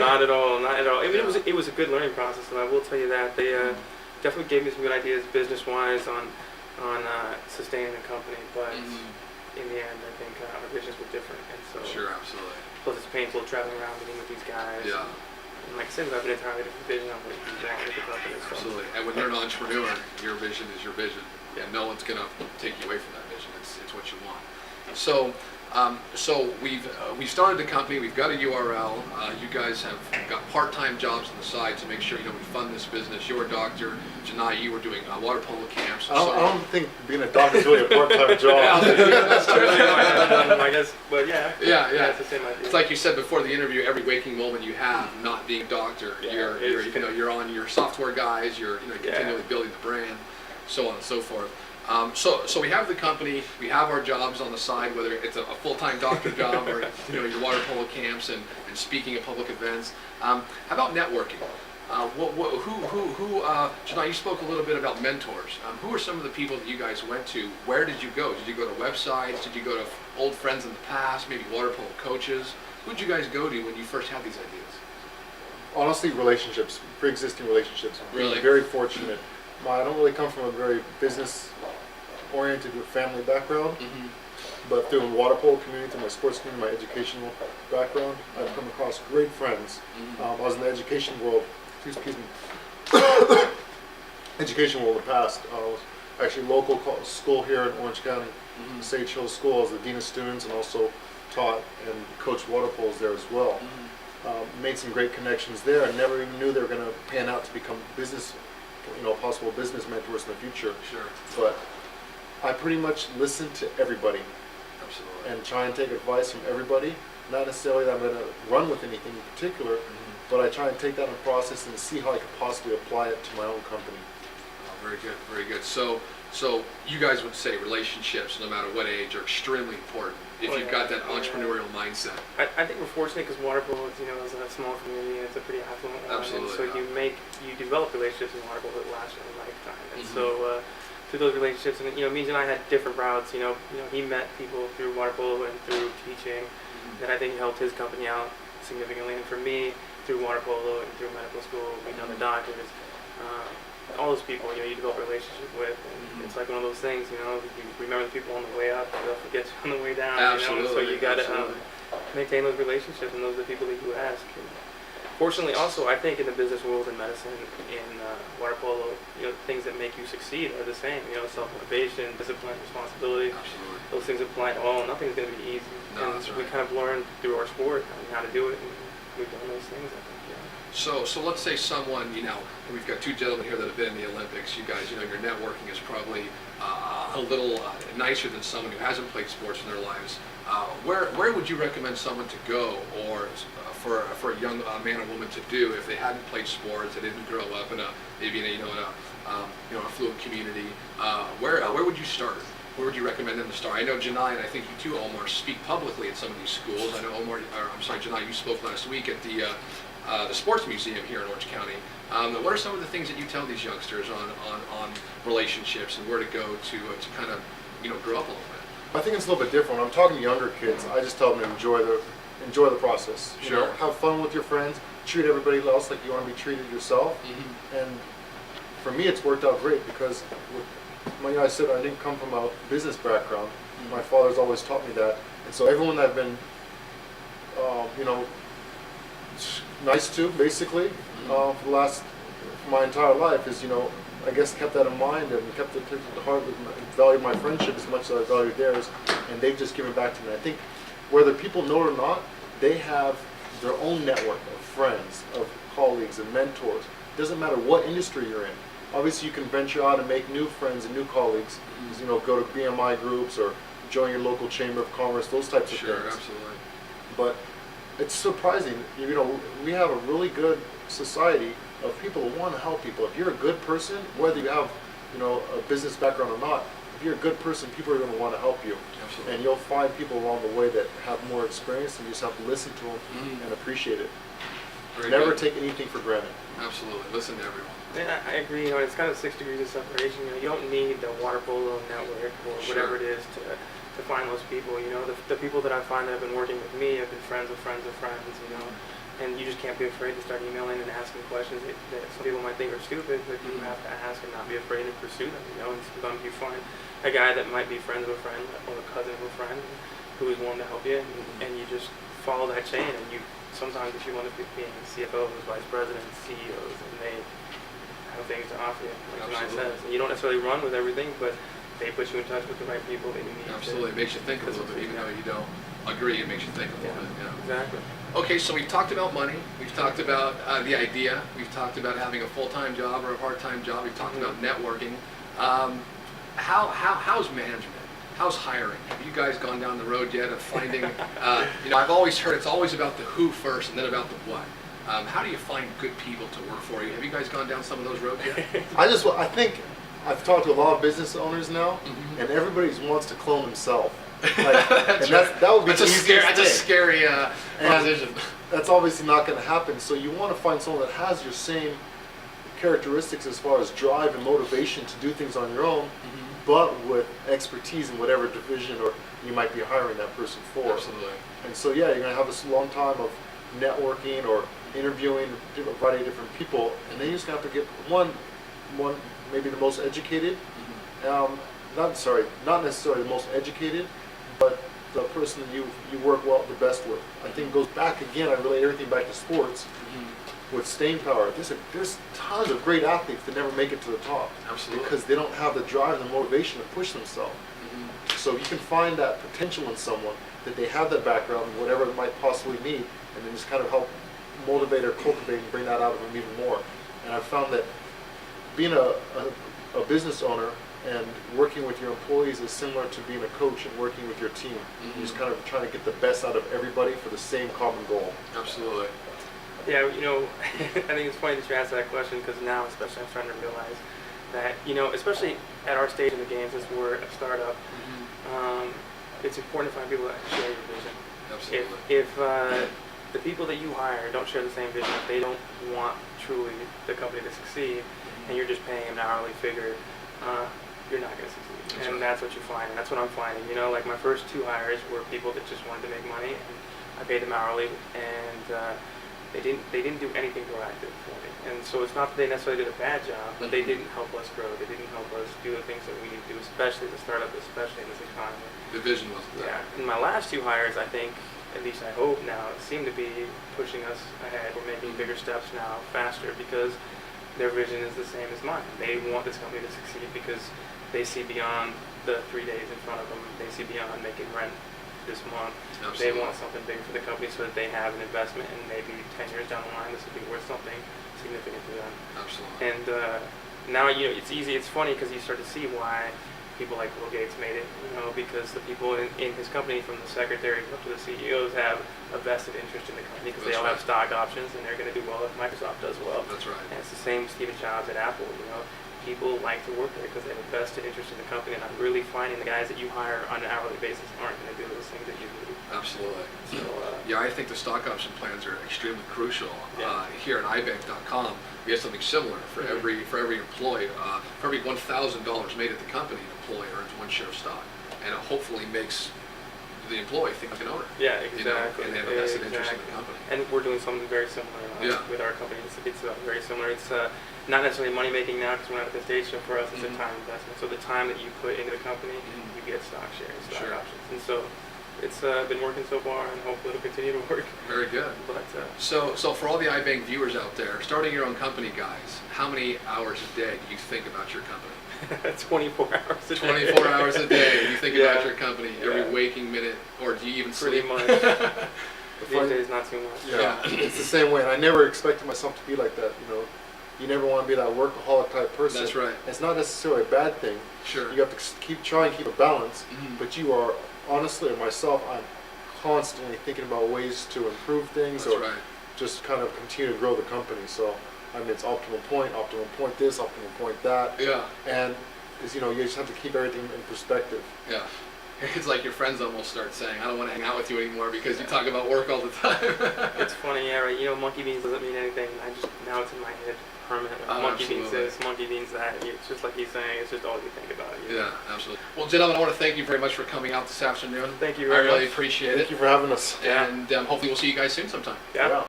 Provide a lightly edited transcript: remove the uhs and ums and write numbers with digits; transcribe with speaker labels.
Speaker 1: Not at all, not at all. I mean, it was a good learning process, and I will tell you that they definitely gave me some good ideas business-wise on sustaining the company, but in the end, I think our visions were different, and so
Speaker 2: sure, absolutely.
Speaker 1: Plus, it's painful traveling around meeting with these guys.
Speaker 2: Yeah.
Speaker 1: And like I said, we have an entirely different vision on what we want with the company. So.
Speaker 2: Absolutely. And when you're an entrepreneur, your vision is your vision. Yeah. And no one's going to take you away from that vision. It's what you want. So we've started the company. We've got a URL. You guys have got part-time jobs on the side to make sure we fund this business. You're a doctor. Janai, you were doing water polo camps.
Speaker 3: I don't think being a doctor is really a part-time job.
Speaker 2: That's true.
Speaker 1: I guess, but yeah.
Speaker 2: Yeah.
Speaker 1: It's the same idea.
Speaker 2: It's like you said before the interview. Every waking moment you have, not being a doctor, you're on your software guys. You're continually building the brand, so on and so forth. So we have the company, we have our jobs on the side, whether it's a full-time doctor job or your water polo camps and speaking at public events. How about networking? Janai, you spoke a little bit about mentors. Who are some of the people that you guys went to? Where did you go? Did you go to websites? Did you go to old friends in the past, maybe water polo coaches? Who did you guys go to when you first had these ideas?
Speaker 3: Honestly, relationships, pre-existing relationships.
Speaker 2: Really?
Speaker 3: Very fortunate. I don't really come from a very business-oriented family background, but through the water polo community, through my sports community, my educational background, I've come across great friends. I was in the education world, education world in the past. I was actually local school here in Orange County, Sage Hill School. I was the dean of students and also taught and coached water polos there as well. Made some great connections there. I never even knew they were going to pan out to become possible business mentors in the future.
Speaker 2: Sure.
Speaker 3: But I pretty much listen to everybody.
Speaker 2: Absolutely.
Speaker 3: And try and take advice from everybody. Not necessarily that I'm going to run with anything in particular, but I try and take that in the process and see how I could possibly apply it to my own company.
Speaker 2: Very good, very good. So you guys would say relationships, no matter what age, are extremely important if you've got that entrepreneurial mindset.
Speaker 1: I think we're fortunate because water polo, is a small community and it's a pretty affluent one.
Speaker 2: Absolutely.
Speaker 1: And so you develop relationships in water polo that last your lifetime. And so through those relationships, and me and I had different routes. He met people through water polo and through teaching that I think helped his company out significantly. And for me, through water polo and through medical school, being other doctors. All those people, you develop a relationship with, and it's like one of those things, you remember the people on the way up, they'll forget you on the way down.
Speaker 2: Absolutely.
Speaker 1: So you got to maintain those relationships, and those are the people that you ask. And fortunately, also, I think in the business world, in medicine, in water polo, things that make you succeed are the same. Self-motivation, discipline, responsibility.
Speaker 2: Absolutely.
Speaker 1: Those things apply to all. Nothing's going to be easy.
Speaker 2: No,
Speaker 1: and
Speaker 2: that's right.
Speaker 1: we kind of learned through our sport how to do it, and we've done those things, I think.
Speaker 2: So let's say someone, we've got two gentlemen here that have been in the Olympics. You guys, your networking is probably a little nicer than someone who hasn't played sports in their lives. Where would you recommend someone to go, or for a young man or woman to do if they hadn't played sports, they didn't grow up in a affluent community? Where would you start? Where would you recommend them to start? I know Janai, and I think you too, Omar, speak publicly at some of these schools. I know Janai, you spoke last week at the Sports Museum here in Orange County. What are some of the things that you tell these youngsters on relationships and where to go to kind of grow up a little bit?
Speaker 3: I think it's a little bit different. When I'm talking to younger kids, I just tell them to enjoy the process.
Speaker 2: Sure.
Speaker 3: Have fun with your friends. Treat everybody else like you want to be treated yourself. And for me, it's worked out great because, I said I didn't come from a business background. My father's always taught me that, and so everyone that I've been, nice to, basically, for my entire life is, I guess kept that in mind and kept it to heart, valued my friendship as much as I valued theirs, and they've just given back to me. I think whether people know it or not, they have their own network of friends, of colleagues and mentors. It doesn't matter what industry you're in. Obviously you can venture out and make new friends and new colleagues, go to BMI groups or join your local chamber of commerce, those types of things.
Speaker 2: Sure, absolutely.
Speaker 3: But it's surprising, we have a really good society of people who want to help people. If you're a good person, whether you have, a business background or not, if you're a good person, people are going to want to help you.
Speaker 2: Absolutely.
Speaker 3: And you'll find people along the way that have more experience, and you just have to listen to them and appreciate it. Never take anything for granted.
Speaker 2: Absolutely. Listen to everyone.
Speaker 1: Yeah, I agree. It's kind of 6 degrees of separation. You don't need the water polo network or whatever it is to find those people. The people that I find that have been working with me have been friends of friends of friends. and you just can't be afraid to start emailing and asking questions that some people might think are stupid, but you have to ask and not be afraid to pursue them, and sometimes you find a guy that might be friends of a friend or a cousin of a friend who is willing to help you, and you just follow that chain, and you sometimes if you want to be being CFOs, vice presidents, CEOs, and they have things to offer you, like Janai says. And you don't necessarily run with everything, but they put you in touch with the right people that you need.
Speaker 2: Absolutely, it makes you think a little bit, even though you don't agree, it makes you think a little bit.
Speaker 1: Exactly.
Speaker 2: Okay, so we've talked about money, we've talked about the idea, we've talked about having a full-time job or a part-time job, we've talked about networking. How's management? How's hiring? Have you guys gone down the road yet of finding, I've always heard it's always about the who first and then about the what. How do you find good people to work for you? Have you guys gone down some of those roads yet?
Speaker 3: I think I've talked to a lot of business owners now, and everybody wants to clone himself. That would be
Speaker 2: that's a scary proposition.
Speaker 3: That's obviously not going to happen. So you want to find someone that has your same characteristics as far as drive and motivation to do things on your own, but with expertise in whatever division or you might be hiring that person for.
Speaker 2: Absolutely.
Speaker 3: And so you're going to have this long time of networking or interviewing a variety of different people, and then you just have to get one maybe the most educated. Not necessarily the most educated, but the person that you work well the best with. I think it goes back again. I relate everything back to sports. With staying power, there's tons of great athletes that never make it to the top.
Speaker 2: Absolutely.
Speaker 3: Because they don't have the drive and the motivation to push themselves. So you can find that potential in someone, that they have that background, whatever it might possibly need, and then just kind of help motivate or cultivate and bring that out of them even more. And I've found that being a business owner and working with your employees is similar to being a coach and working with your team. You're just kind of trying to get the best out of everybody for the same common goal.
Speaker 2: Absolutely.
Speaker 1: Yeah, I think it's funny that you asked that question, because now especially I'm starting to realize that, especially at our stage in the game, since we're a startup, it's important to find people that share your vision.
Speaker 2: Absolutely.
Speaker 1: If the people that you hire don't share the same vision, if they don't want truly the company to succeed, and you're just paying them an hourly figure, you're not going to succeed. That's what you find, and that's what I'm finding. Like my first 2 hires were people that just wanted to make money, and I paid them hourly, and they didn't do anything proactive for me. And so it's not that they necessarily did a bad job, but they didn't help us grow. They didn't help us do the things that we need to do, especially as a startup, especially in this economy.
Speaker 2: The vision wasn't there.
Speaker 1: Yeah. And my last 2 hires, I think, at least I hope now, seem to be pushing us ahead. We're making bigger steps now, faster, because their vision is the same as mine. They want this company to succeed because they see beyond the 3 days in front of them. They see beyond making rent this month.
Speaker 2: Absolutely.
Speaker 1: They want something big for the company so that they have an investment, and maybe 10 years down the line this will be worth something significant to them.
Speaker 2: Absolutely.
Speaker 1: And now it's easy. It's funny because you start to see why people like Bill Gates made it. Because the people in his company, from the secretaries up to the CEOs, have a vested interest in the company because they all have stock options, and they're going to do well if Microsoft does well.
Speaker 2: That's right.
Speaker 1: And it's the same with Steve Jobs at Apple. People like to work there because they have a vested interest in the company, and I'm really finding the guys that you hire on an hourly basis aren't going to do those things that you do.
Speaker 2: Absolutely.
Speaker 1: So,
Speaker 2: yeah, I think the stock option plans are extremely crucial. Here at iBank.com, we have something similar for every employee. For every $1,000 made at the company, an employee earns 1 share of stock, and it hopefully makes the employee think like an owner.
Speaker 1: Yeah, exactly.
Speaker 2: And they have a vested interest in the company.
Speaker 1: And we're doing something very similar with our company. It's very similar. It's not necessarily money making now because we're not at the stage. So for us, it's a time investment. So the time that you put into the company, you get stock shares, stock options. And so it's been working so far, and hopefully it'll continue to work.
Speaker 2: Very good.
Speaker 1: But
Speaker 2: so for all the iBank viewers out there, starting your own company, guys, how many hours a day do you think about your company?
Speaker 1: 24 hours a day.
Speaker 2: 24 hours a day. You think about your company every waking minute, or do you even sleep?
Speaker 1: Pretty much. These days, not too much.
Speaker 3: Yeah, it's the same way, and I never expected myself to be like that. You never want to be that workaholic type person.
Speaker 2: That's right.
Speaker 3: It's not necessarily a bad thing.
Speaker 2: Sure.
Speaker 3: You have to try and keep a balance, but you are, honestly, or myself, I'm constantly thinking about ways to improve things.
Speaker 2: That's
Speaker 3: or
Speaker 2: right.
Speaker 3: just kind of continue to grow the company. So, it's optimal point this, optimal point that.
Speaker 2: Yeah.
Speaker 3: And you just have to keep everything in perspective.
Speaker 2: Yeah. It's like your friends almost start saying, I don't want to hang out with you anymore because you talk about work all the time.
Speaker 1: It's funny, yeah, right. Monkey beans doesn't mean anything. Now it's in my head permanently. Monkey beans this, monkey beans that. It's just like he's saying, it's just all you think about.
Speaker 2: Yeah, absolutely. Well, gentlemen, I want to thank you very much for coming out this afternoon.
Speaker 1: Thank you very much.
Speaker 2: I really appreciate it.
Speaker 3: Thank you for having us.
Speaker 2: And hopefully we'll see you guys soon sometime.
Speaker 1: Yeah.